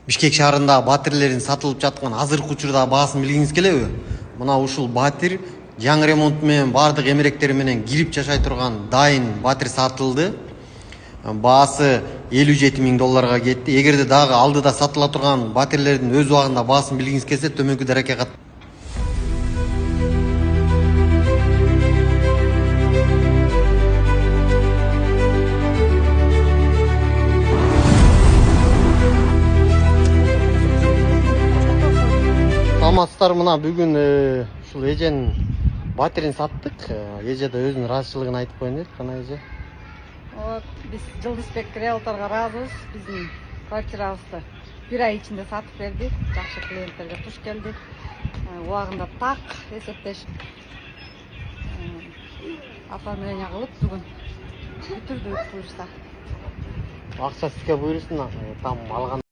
Бишкек шаарында батирлердин сатылып жаткан азыркы учурда баасын билгиңиз келеби? Мына ушул батир жаңы ремонт менен баардык эмеректери менен кирип жашай турган дайын батир сатылды. Баасы $57.000 кетти. Эгерде дагы алдыда сатыла турган батирлердин өз убагында баасын билгиңиз келсе, төмөнкү дарекке кат. Саламатсыздар, мына бүгүн ушул эженин батирин саттык. Эже да өзүнүн ыраазычылыгын айтып коеюн дедик. Кана эже? Вот, биз Жылдызбек риэлторго ыраазыбыз. Биздин квартирабызды 1 ай ичинде сатып берди. Жакшы клиенттерге туш келди. Убагында так эсептешип, оформление кылып бүгүн бүтүрдүк буюрса. Акча сизге буйрусун, там алган.